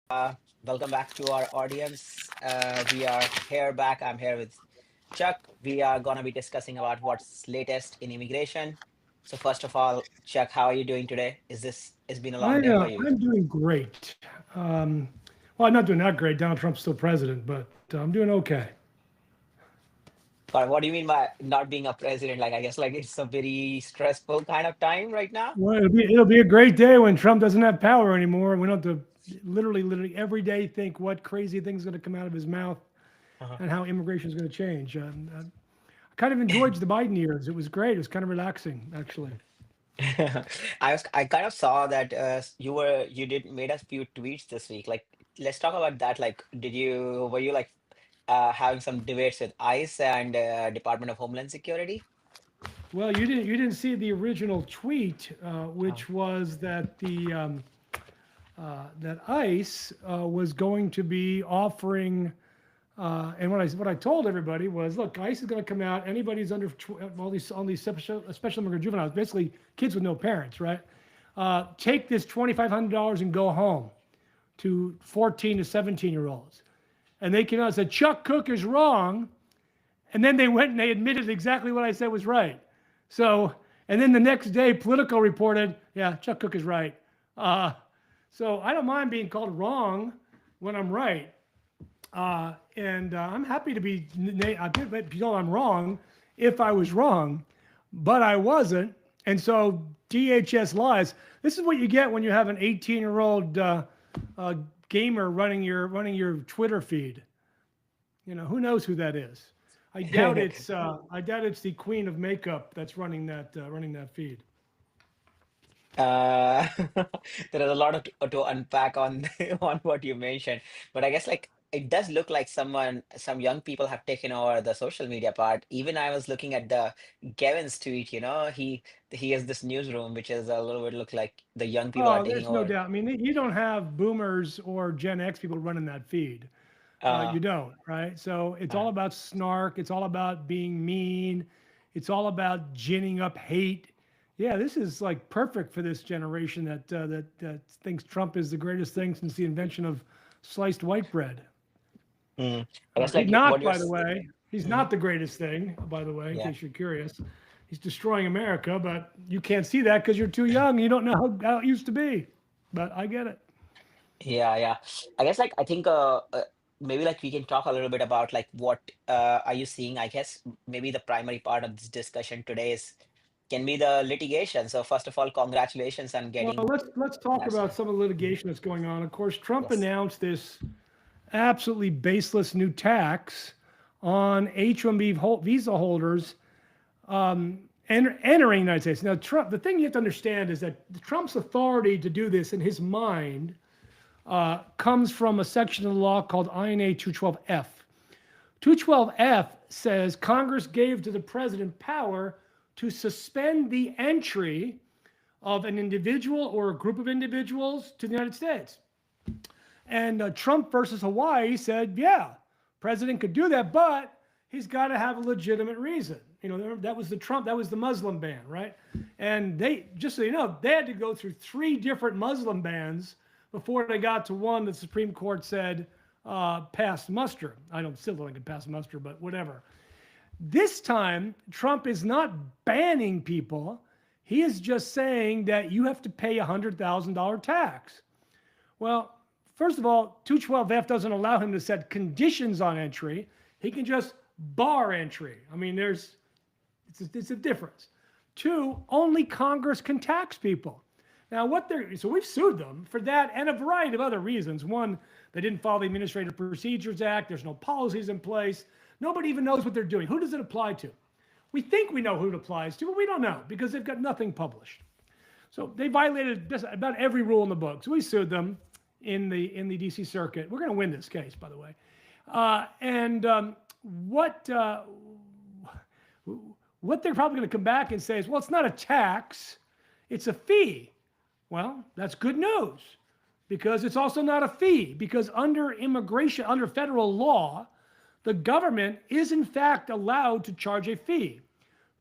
Uh, Welcome back to our audience. We are here back. I'm here with Chuck. We are gonna be discussing about what's latest in immigration. So first of all, Chuck, how are you doing today? It's been a long day for you? I'm doing great. Well, I'm not doing that great. Donald Trump's still president, but I'm doing okay. But what do you mean by not being a president? Like I guess like it's a very stressful kind of time right now. Well, it'll be a great day when Trump doesn't have power anymore. We don't have to literally every day think what crazy thing's going to come out of his mouth Uh-huh. and how immigration is going to change. I kind of enjoyed the Biden years. It was great. It was kind of relaxing, actually. I kind of saw that you did made a few tweets this week. Like let's talk about that. Like did you were you like having some debates with ICE and Department of Homeland Security? Well, you didn't see the original tweet, Uh, which was that ICE was going to be offering. And what I told everybody was, look, ICE is going to come out. Anybody who's under all these special immigrant juveniles, basically kids with no parents, right? Take this $2,500 and go home to 14 to 17-year-olds. And they came out and said Chuck Cook is wrong, and then they went and they admitted exactly what I said was right. So, and then the next day, Politico reported, yeah, Chuck Cook is right. Uh, so I don't mind being called wrong when I'm right. And I'm happy to be, I'm wrong if I was wrong, but I wasn't. And so DHS lies. This is what you get when you have an 18-year-old gamer running your Twitter feed. Who knows who that is? I doubt it's the queen of makeup that's running that feed. uh, there is a lot to unpack on on what you mentioned, but I guess like it does look like some young people have taken over the social media part. Even I was looking at the Gavin's tweet. He has this newsroom, which is a little bit look like the young people are Oh, taking there's no over. doubt. I mean, you don't have boomers or Gen X people running that feed. Uh, You don't, right? So it's uh, all about snark. It's all about being mean. It's all about ginning up hate. Yeah, this is like perfect for this generation that thinks Trump is the greatest thing since the invention of sliced white bread. I guess He's like what not, you're. by the way. He's Mhm. not the greatest thing, by the way, in Yeah. case you're curious. He's destroying America, but you can't see that because you're too young. You don't know how it used to be. But I get it. Yeah. I guess like I think maybe like we can talk a little bit about like what are you seeing? I guess maybe the primary part of this discussion today is can be the litigation. So first of all, congratulations on Well, getting let's talk yes, about some of the litigation that's going on. Of course, Trump yes. announced this absolutely baseless new tax on H-1B visa holders entering the United States. Now, Trump. The thing you have to understand is that Trump's authority to do this in his mind comes from a section of the law called INA 212F. 212F says Congress gave to the president power to suspend the entry of an individual or a group of individuals to the United States. And Trump versus Hawaii said, yeah, president could do that, but he's got to have a legitimate reason. That was the Muslim ban, right? And they, just so you know, they had to go through three different Muslim bans before they got to one that the Supreme Court said passed muster. Still don't think it passed muster, but whatever. This time, Trump is not banning people. He is just saying that you have to pay a $100,000 tax. Well, first of all, 212F doesn't allow him to set conditions on entry. He can just bar entry. I mean, it's a difference. Two, only Congress can tax people. Now, so we've sued them for that and a variety of other reasons. One, they didn't follow the Administrative Procedures Act. There's no policies in place. Nobody even knows what they're doing. Who does it apply to? We think we know who it applies to, but we don't know because they've got nothing published. So they violated just about every rule in the book. So we sued them in the DC Circuit. We're going to win this case, by the way. And what they're probably going to come back and say is, well, it's not a tax, it's a fee. Well, that's good news because it's also not a fee because under federal law, the government is in fact allowed to charge a fee,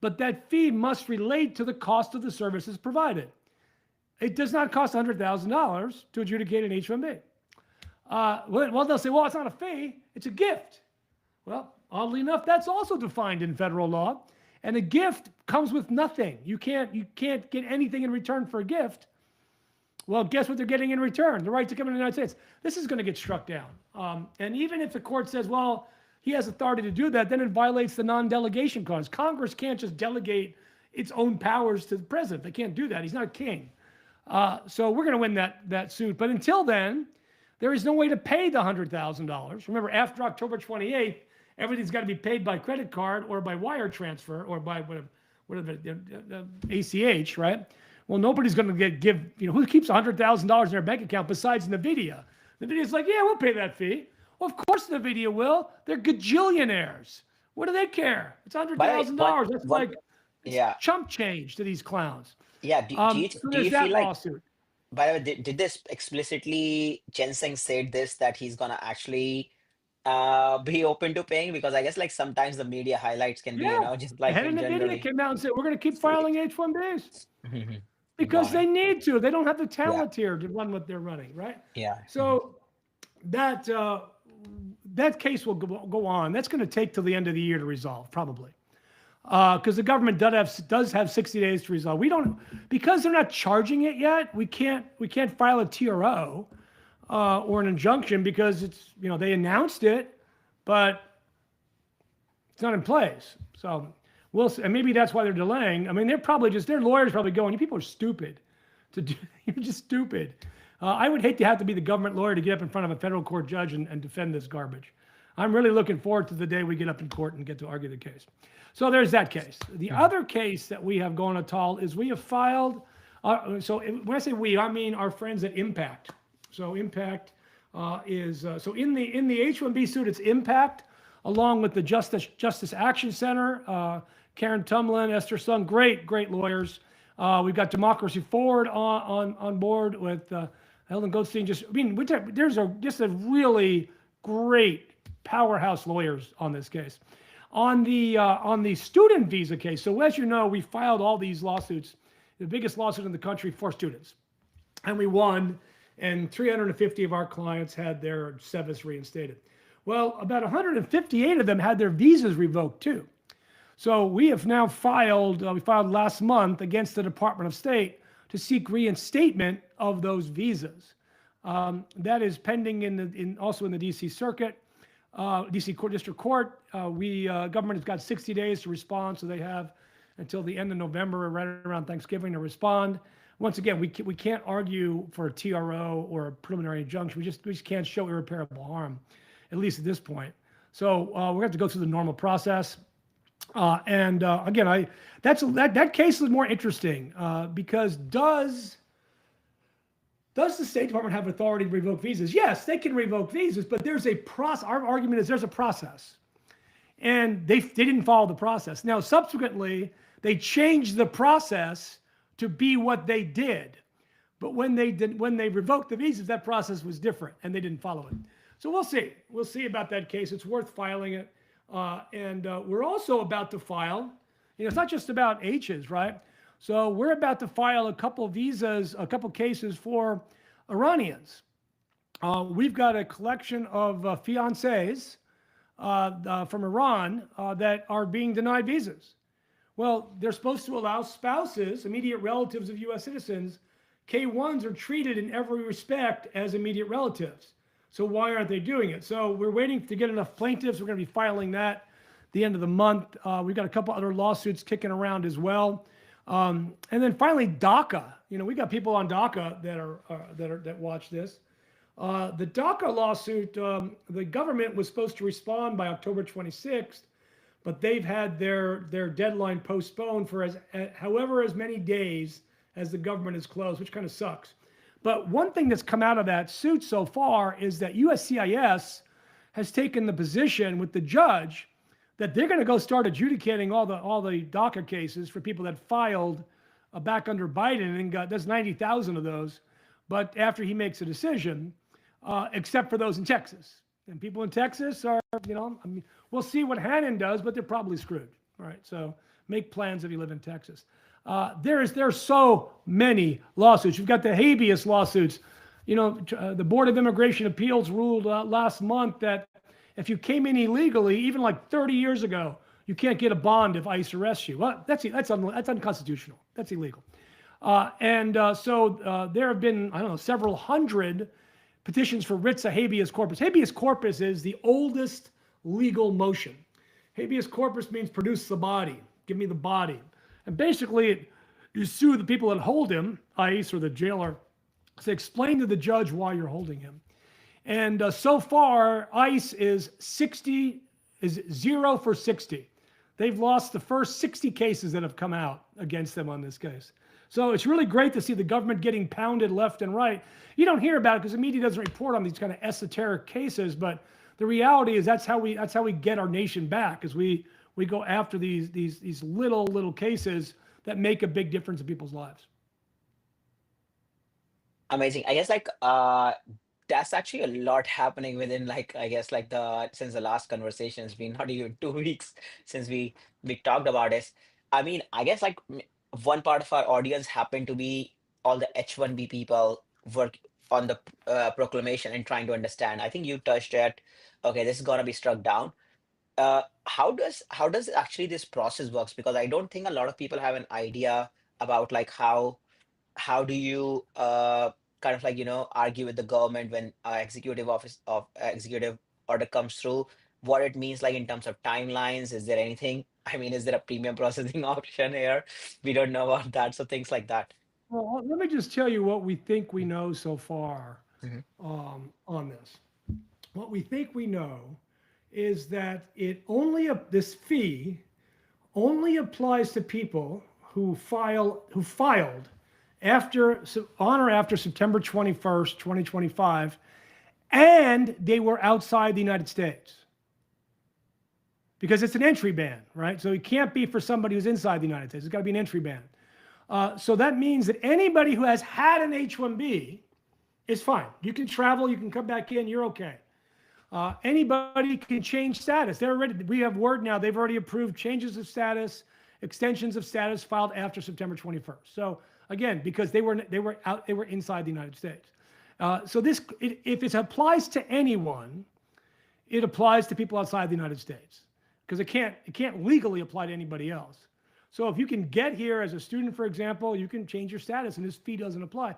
but that fee must relate to the cost of the services provided. It does not cost $100,000 to adjudicate an H-1B. Well, they'll say, well, it's not a fee, it's a gift. Well, oddly enough, that's also defined in federal law. And a gift comes with nothing. You can't get anything in return for a gift. Well, guess what they're getting in return? The right to come into the United States. This is going to get struck down. And even if the court says, well, he has authority to do that, then it violates the non-delegation clause. Congress can't just delegate its own powers to the president. They can't do that. He's not a king. So we're going to win that suit. But until then, there is no way to pay the $100,000. Remember, after October 28th, everything's got to be paid by credit card or by wire transfer or by whatever ACH, right? Well, nobody's going to give, who keeps $100,000 in their bank account besides NVIDIA? NVIDIA's like, yeah, we'll pay that fee. Well, of course NVIDIA will. They're gajillionaires. What do they care? It's $100,000. That's what, like yeah, chump change to these clowns. yeah. So Do there's you feel that like, lawsuit. by the way, did this explicitly, Ginseng said this, that he's gonna actually be open to paying? Because I guess like sometimes the media highlights can be, Yeah. just The like head of in NVIDIA generally. came out and said, we're going to keep filing H-1Bs because Got they it. need to. They don't have the Yeah, talent here to run what they're running, right? yeah. So that that case will go on. That's going to take till the end of the year to resolve, probably, because the government does have 60 days to resolve. We don't, because they're not charging it yet. We can't file a TRO or an injunction because it's they announced it, but it's not in place. So we'll see. And maybe that's why they're delaying. I mean, their lawyers probably going, you people are stupid to do, you're just stupid. I would hate to have to be the government lawyer to get up in front of a federal court judge and defend this garbage. I'm really looking forward to the day we get up in court and get to argue the case. So there's that case. The other case that we have going, Atal, is we have filed. So when I say we, I mean our friends at Impact. So Impact is so in the H-1B suit, it's Impact, along with the Justice Action Center, Karen Tumlin, Esther Sung, great lawyers. We've got Democracy Forward on board with Helen Goldstein. There's just a really great powerhouse lawyers on this case. On the student visa case, so as you know, we filed all these lawsuits, the biggest lawsuit in the country for students, and we won. And 350 of our clients had their SEVIS reinstated. Well, about 158 of them had their visas revoked too. So we have now filed, we filed last month against the Department of State to seek reinstatement of those visas. That is pending also in the DC Circuit, DC District Court. Government has got 60 days to respond, so they have until the end of November, right around Thanksgiving, to respond. Once again, we can't argue for a TRO or a preliminary injunction. We just can't show irreparable harm, at least at this point. So we're going to have to go through the normal process. Again, that case is more interesting because does the State Department have authority to revoke visas? Yes, they can revoke visas, but there's a process. Our argument is there's a process, and they didn't follow the process. Now, subsequently, they changed the process to be what they did, but when they revoked the visas, that process was different, and they didn't follow it. So we'll see. We'll see about that case. It's worth filing it. We're also about to file, it's not just about H's, right? So we're about to file a couple cases for Iranians. We've got a collection of fiancés from Iran that are being denied visas. Well, they're supposed to allow spouses, immediate relatives of U.S. citizens. K-1s are treated in every respect as immediate relatives. So why aren't they doing it? So we're waiting to get enough plaintiffs. We're going to be filing that the end of the month. We've got a couple other lawsuits kicking around as well. And then finally, DACA. We got people on DACA that watch this. The DACA lawsuit, the government was supposed to respond by October 26th, but they've had their deadline postponed for however as many days as the government is closed, which kind of sucks. But one thing that's come out of that suit so far is that USCIS has taken the position with the judge that they're going to go start adjudicating all the DACA cases for people that filed back under Biden, and there's 90,000 of those. But after he makes a decision, except for those in Texas. And people in Texas are, we'll see what Hannon does, but they're probably screwed. All right, so make plans if you live in Texas. There are so many lawsuits. You've got the habeas lawsuits The Board of Immigration Appeals ruled last month that if you came in illegally, even like 30 years ago, you can't get a bond if ICE arrests you. Well, that's unconstitutional. That's illegal. So there have been, I don't know, several hundred petitions for writs of habeas corpus. Habeas corpus is the oldest legal motion. Habeas corpus means produce the body, give me the body. And basically, you sue the people that hold him, ICE or the jailer, to explain to the judge why you're holding him. And so far, ICE is 0 for 60. They've lost the first 60 cases that have come out against them on this case. So it's really great to see the government getting pounded left and right. You don't hear about it because the media doesn't report on these kind of esoteric cases, but the reality is that's how we get our nation back, is we go after these little cases that make a big difference in people's lives. Amazing. I guess that's actually a lot happening within I guess the since the last conversation. It's been not even 2 weeks since we talked about this. I mean, I guess one part of our audience happened to be all the H1B people work on the proclamation and trying to understand. I think you touched it. Okay, this is gonna be struck down. How does actually this process works? Because I don't think a lot of people have an idea about how do you kind of argue with the government when executive order comes through, what it means in terms of timelines. Is there anything, I mean, is there a premium processing option here? We don't know about that, so things like that. Well, let me just tell you what we think we know so far Mhm. on this. What we think we know is that this fee only applies to people who filed on or after September 21st, 2025, and they were outside the United States. Because it's an entry ban, right? So it can't be for somebody who's inside the United States. It's got to be an entry ban. So that means that anybody who has had an H-1B is fine. You can travel, you can come back in, you're okay. Anybody can change status. We have word now, they've already approved changes of status, extensions of status filed after September 21st. So again, because they were inside the United States. So if it applies to anyone, it applies to people outside the United States, because it can't legally apply to anybody else. So if you can get here as a student, for example, you can change your status and this fee doesn't apply.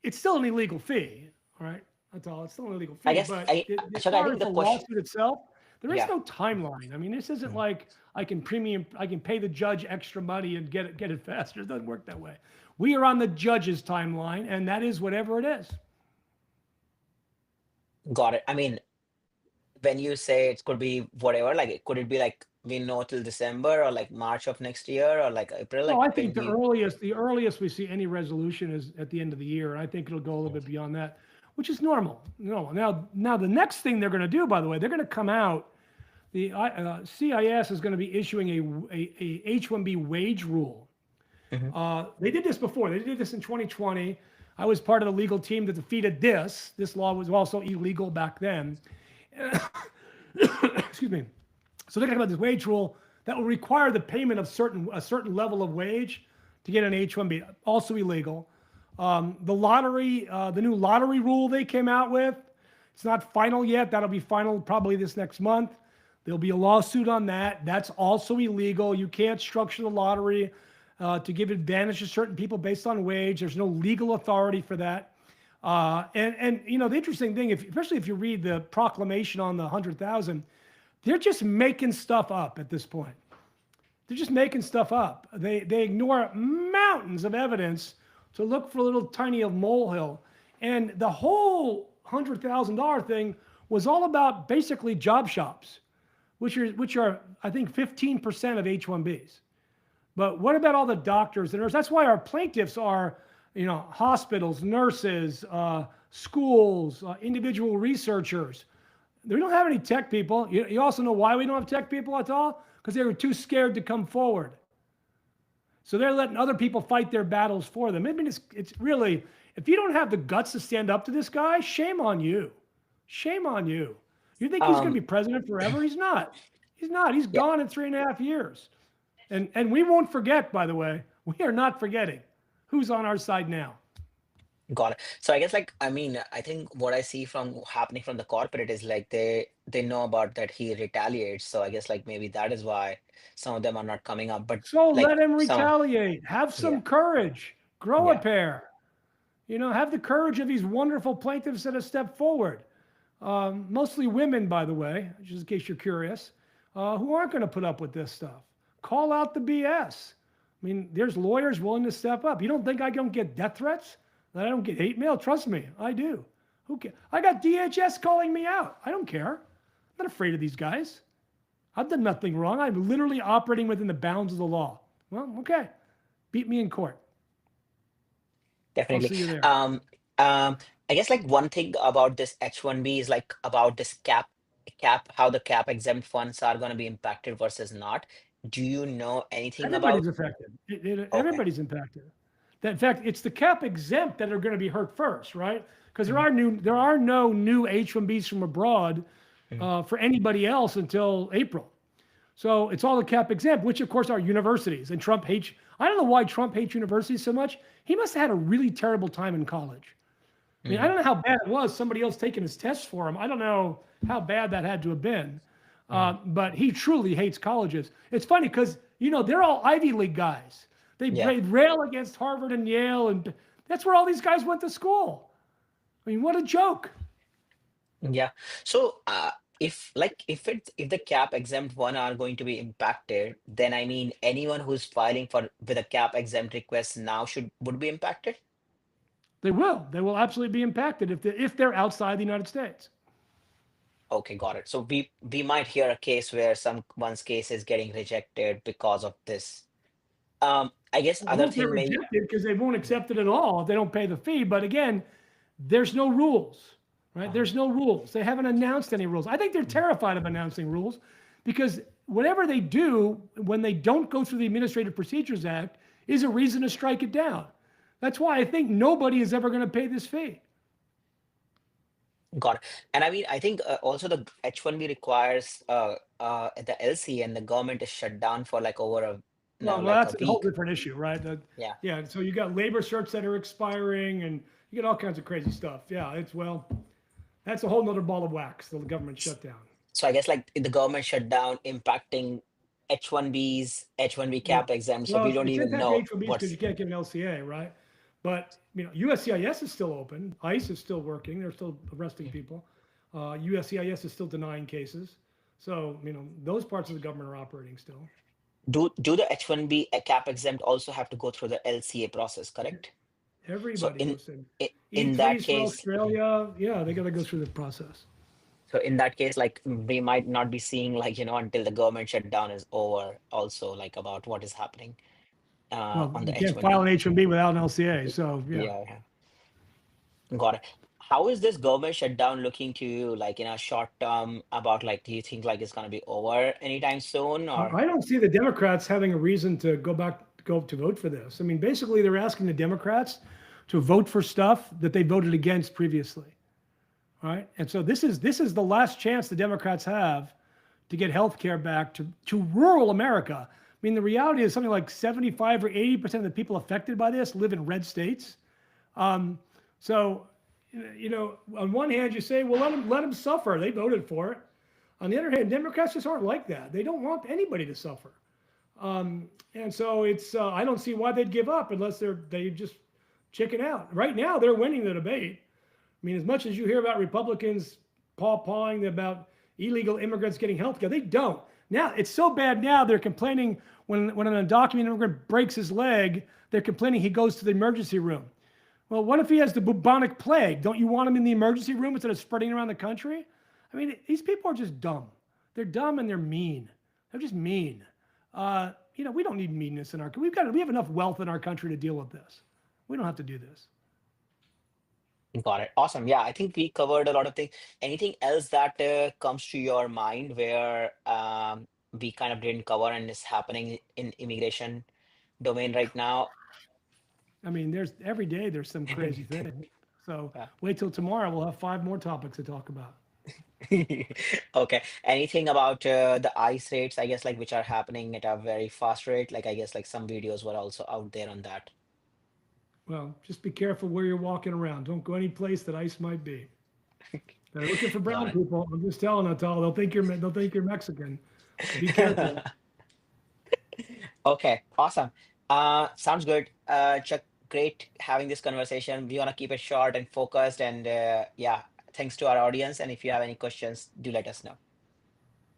It's still an illegal fee, all right? That's all. It's still an illegal I fee. guess But as Ashok, I far think as the the question. lawsuit itself, there is Yeah. no timeline. I mean, this isn't Mhm. like I can pay the judge extra money and get it faster. It doesn't work that way. We are on the judge's timeline, and that is whatever it is. Got it. I mean, when you say it could be whatever, could it be we know till December or March of next year or April? No, I When think do you? the earliest we see any resolution is at the end of the year. I think it'll go a little bit beyond that, which is normal. No, now the next thing they're going to do, by the way, they're going to come out. The CIS is going to be issuing a H-1B wage rule. Mhm. They did this before. They did this in 2020. I was part of the legal team that defeated this. This law was also illegal back then. Excuse me. So they're talking about this wage rule that will require the payment of a certain level of wage to get an H-1B, also illegal. The new lottery rule they came out with, it's not final yet. That'll be final probably this next month. There'll be a lawsuit on that. That's also illegal. You can't structure the lottery to give advantage to certain people based on wage. There's no legal authority for that. And the interesting thing, especially if you read the proclamation on the 100,000, they're just making stuff up at this point. They're just making stuff up. They ignore mountains of evidence to look for a little tiny molehill. And the whole $100,000 thing was all about basically job shops, which are I think 15% of H-1Bs. But what about all the doctors and nurses? That's why our plaintiffs are, hospitals, nurses, schools, individual researchers. We don't have any tech people. You also know why we don't have tech people at all? Because they were too scared to come forward. So they're letting other people fight their battles for them. I mean, it's really, if you don't have the guts to stand up to this guy, shame on you. Shame on you. You think he's going to be president forever? He's not. He's not. He's Yeah. gone in 3.5 years. And we won't forget, by the way. We are not forgetting who's on our side now. Got it. So I guess like I mean I think what I see from happening from the corporate is like they know about that he retaliates. So I guess like maybe that is why some of them are not coming up. But So let like him some retaliate. Have yeah some courage. Grow a yeah pair. Have the courage of these wonderful plaintiffs that have stepped forward. Mostly women, by the way, just in case you're curious, who aren't going to put up with this stuff. Call out the BS. I mean, there's lawyers willing to step up. You don't think I don't get death threats? That I don't get hate mail? Trust me, I do. Who cares? I got DHS calling me out. I don't care. I'm not afraid of these guys. I've done nothing wrong. I'm literally operating within the bounds of the law. Well, okay. Beat me in court. I'll definitely. see you there. Um I guess like one thing about this H1B is like about this cap how the cap exempt funds are going to be impacted versus not. Do you know anything Everybody's about? affected. Okay. Everybody's impacted. In fact, it's the cap exempt that are going to be hurt first, right? Because Mhm, there are no new H-1Bs from abroad mhm. for anybody else until April. So it's all the cap exempt, which of course are universities. And Trump hates. I don't know why Trump hates universities so much. He must have had a really terrible time in college. I mean, I Mhm, don't know how bad it was. Somebody else taking his tests for him. I don't know how bad that had to have been. mhm. But he truly hates colleges. It's funny because they're all Ivy League guys. Yeah. They rail against Harvard and Yale, and that's where all these guys went to school. I mean, what a joke! Yeah. So, if like if the cap exempt one are going to be impacted, then I mean anyone who's filing for with a cap exempt request now should would be impacted. They will. They will absolutely be impacted if they're outside the United States. Okay, got it. So we might hear a case where someone's case is getting rejected because of this. I guess Well, it other won't get thing may. rejected because they won't accept it at all if they don't pay the fee. But again, there's no rules, right? Uh, There's no rules. They haven't announced any rules. I think they're terrified of announcing rules because whatever they do when they don't go through the Administrative Procedures Act is a reason to strike it down. That's why I think nobody is ever going to pay this fee. got it. And I mean, I think also the H1B requires the LC and the government is shut down for like over a Well, like a that's a whole week. different issue, right? Yeah. Yeah. So you got labor certs that are expiring, and you get all kinds of crazy stuff. Yeah, that's a whole nother ball of wax. The government shut down. So I guess like the government shutdown impacting H1Bs, H1B Yeah. cap exempt. So we Well, don't it's even impact know H-1Bs because what's. you can't get an LCA, right? But USCIS is still open. ICE is still working. They're still arresting people. USCIS is still denying cases. So those parts of the government are operating still. Do the H1B cap exempt also have to go through the LCA process, correct? So Everybody in goes in. in that E3s for case, Australia. Yeah, they got to go through the process. like we might not be seeing like until the government shutdown is over. Also, like about what is happening Well, on you the can't file an H1B. H-1B without an LCA. So yeah. Yeah, yeah. Got it. How is this government shutdown looking to you, like in a short term, about like, do you think like it's gonna be over anytime soon or? I don't see the Democrats having a reason to go to vote for this. I mean, basically, they're asking the Democrats to vote for stuff that they voted against previously. All right, and so this is the last chance the Democrats have to get health care back to rural America. I mean, the reality is something like 75 or 80% of the people affected by this live in red states. Um, so, on one hand, you say, well, let them suffer. They voted for it. On the other hand, Democrats just aren't like that. They don't want anybody to suffer. And so I don't see why they'd give up unless they just chicken out. Right now, they're winning the debate. I mean, as much as you hear about Republicans paw-pawing about illegal immigrants getting health care, they don't. Now, it's so bad now, they're complaining when an undocumented immigrant breaks his leg, they're complaining he goes to the emergency room. Well, what if he has the bubonic plague? Don't you want him in the emergency room instead of spreading around the country? I mean, these people are just dumb. They're dumb and they're mean. They're just mean. We don't need meanness in our. We have enough wealth in our country to deal with this. We don't have to do this. Got it. Awesome. Yeah, I think we covered a lot of things. Anything else that comes to your mind where we kind of didn't cover and is happening in immigration domain right now? I mean, there's every day there's some crazy thing. So wait till tomorrow. We'll have 5 more topics to talk about. Okay. Anything about the ICE rates, I guess, like which are happening at a very fast rate? Like, I guess, like some videos were also out there on that. Well, just be careful where you're walking around. Don't go any place that ICE might be. They're looking for Got brown it. people. I'm just telling Natal. They'll think you're Mexican. Be careful. Okay, awesome. Sounds good. Chuck, great having this conversation. We want to keep it short and focused. And yeah, thanks to our audience. And if you have any questions, do let us know.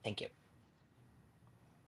Thank you.